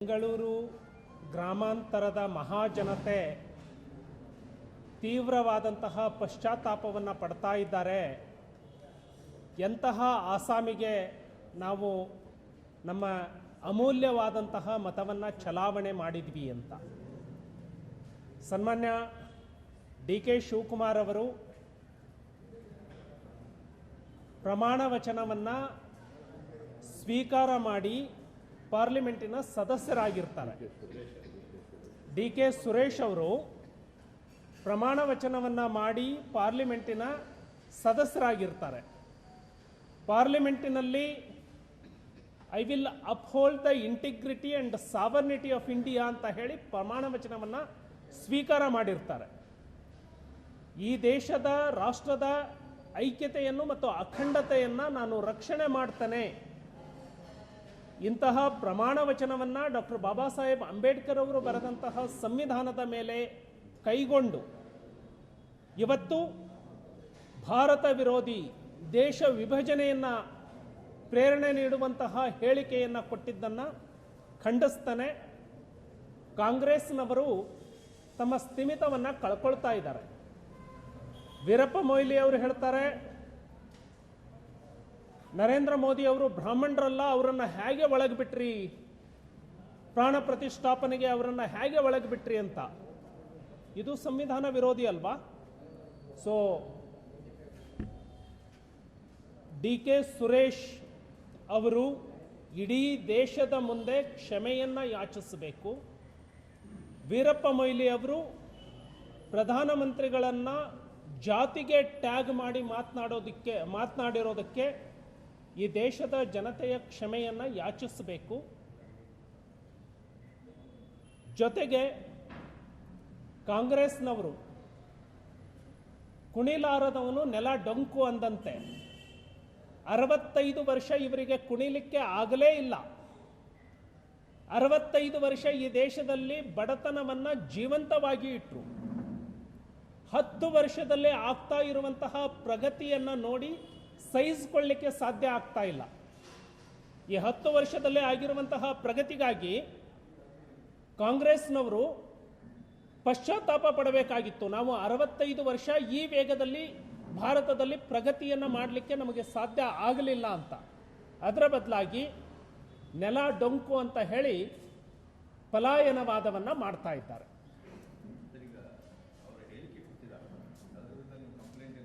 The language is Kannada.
ಬೆಂಗಳೂರು ಗ್ರಾಮಾಂತರದ ಮಹಾಜನತೆ ತೀವ್ರವಾದಂತಹ ಪಶ್ಚಾತ್ತಾಪವನ್ನು ಪಡ್ತಾ ಇದ್ದಾರೆ. ಎಂತಹ ಆಸಾಮಿಗೆ ನಾವು ನಮ್ಮ ಅಮೂಲ್ಯವಾದಂತಹ ಮತವನ್ನು ಚಲಾವಣೆ ಮಾಡಿದ್ವಿ ಅಂತ. ಸನ್ಮಾನ್ಯ ಡಿ.ಕೆ. ಶಿವಕುಮಾರ್ ಅವರು ಪ್ರಮಾಣ ವಚನವನ್ನು ಸ್ವೀಕಾರ ಮಾಡಿ ಪಾರ್ಲಿಮೆಂಟಿನ ಸದಸ್ಯರಾಗಿರ್ತಾರೆ. ಡಿ.ಕೆ. ಸುರೇಶ್ ಅವರು ಪ್ರಮಾಣ ವಚನವನ್ನು ಮಾಡಿ ಪಾರ್ಲಿಮೆಂಟಿನ ಸದಸ್ಯರಾಗಿರ್ತಾರೆ. ಪಾರ್ಲಿಮೆಂಟಿನಲ್ಲಿ I will uphold the integrity and sovereignty of India ಅಂತ ಹೇಳಿ ಪ್ರಮಾಣ ವಚನವನ್ನು ಸ್ವೀಕಾರ ಮಾಡಿರ್ತಾರೆ. ಈ ದೇಶದ ರಾಷ್ಟ್ರದ ಐಕ್ಯತೆಯನ್ನು ಮತ್ತು ಅಖಂಡತೆಯನ್ನು ನಾನು ರಕ್ಷಣೆ ಮಾಡ್ತೇನೆ, ಇಂತಹ ಪ್ರಮಾಣ ವಚನವನ್ನು ಡಾಕ್ಟರ್ ಬಾಬಾ ಸಾಹೇಬ್ ಅಂಬೇಡ್ಕರ್ ಅವರು ಬರೆದಂತಹ ಸಂವಿಧಾನದ ಮೇಲೆ ಕೈಗೊಂಡು ಇವತ್ತು ಭಾರತ ವಿರೋಧಿ ದೇಶ ವಿಭಜನೆಯನ್ನು ಪ್ರೇರಣೆ ನೀಡುವಂತಹ ಹೇಳಿಕೆಯನ್ನು ಕೊಟ್ಟಿದ್ದನ್ನು ಖಂಡಿಸ್ತಾನೆ. ಕಾಂಗ್ರೆಸ್ನವರು ತಮ್ಮ ಸ್ಥಿಮಿತವನ್ನು ಕಳ್ಕೊಳ್ತಾ ಇದ್ದಾರೆ. ವೀರಪ್ಪ ಮೊಯ್ಲಿ ಅವರು ಹೇಳ್ತಾರೆ, ನರೇಂದ್ರ ಮೋದಿ ಅವರು ಬ್ರಾಹ್ಮಣರಲ್ಲ, ಅವರನ್ನು ಹೇಗೆ ಒಳಗಿಬಿಟ್ರಿ, ಪ್ರಾಣ ಪ್ರತಿಷ್ಠಾಪನೆಗೆ ಅವರನ್ನು ಹೇಗೆ ಒಳಗಿಬಿಟ್ರಿ ಅಂತ. ಇದು ಸಂವಿಧಾನ ವಿರೋಧಿ ಅಲ್ವಾ? ಸೊ ಡಿ.ಕೆ. ಸುರೇಶ್ ಅವರು ಇಡೀ ದೇಶದ ಮುಂದೆ ಕ್ಷಮೆಯನ್ನು ಯಾಚಿಸಬೇಕು. ವೀರಪ್ಪ ಮೊಯ್ಲಿ ಅವರು ಪ್ರಧಾನಮಂತ್ರಿಗಳನ್ನು ಜಾತಿಗೆ ಟ್ಯಾಗ್ ಮಾಡಿ ಮಾತನಾಡಿರೋದಕ್ಕೆ ಈ ದೇಶದ ಜನತೆಯ ಕ್ಷಮೆಯನ್ನು ಯಾಚಿಸಬೇಕು. ಜೊತೆಗೆ ಕಾಂಗ್ರೆಸ್ನವರು ಕುಣಿಲಾರದವನು ನೆಲ ಡೊಂಕು ಅಂದಂತೆ 65 ವರ್ಷ ಇವರಿಗೆ ಕುಣಿಲಿಕ್ಕೆ ಆಗಲೇ ಇಲ್ಲ. 65 ವರ್ಷ ಈ ದೇಶದಲ್ಲಿ ಬಡತನವನ್ನು ಜೀವಂತವಾಗಿ ಇಟ್ಟರು. 10 ವರ್ಷದಲ್ಲೇ ಆಗ್ತಾ ಇರುವಂತಹ ಪ್ರಗತಿಯನ್ನು ನೋಡಿ ಸಹಿಸಿಕೊಳ್ಳಲಿಕ್ಕೆ ಸಾಧ್ಯ ಆಗ್ತಾ ಇಲ್ಲ. ಈ 10 ವರ್ಷದಲ್ಲೇ ಆಗಿರುವಂತಹ ಪ್ರಗತಿಗಾಗಿ ಕಾಂಗ್ರೆಸ್ನವರು ಪಶ್ಚಾತ್ತಾಪ ಪಡಬೇಕಾಗಿತ್ತು. ನಾವು 65 ವರ್ಷ ಈ ವೇಗದಲ್ಲಿ ಭಾರತದಲ್ಲಿ ಪ್ರಗತಿಯನ್ನು ಮಾಡಲಿಕ್ಕೆ ನಮಗೆ ಸಾಧ್ಯ ಆಗಲಿಲ್ಲ ಅಂತ. ಅದರ ಬದಲಾಗಿ ನೆಲ ಡೊಂಕು ಅಂತ ಹೇಳಿ ಪಲಾಯನವಾದವನ್ನು ಮಾಡ್ತಾ ಇದ್ದಾರೆ.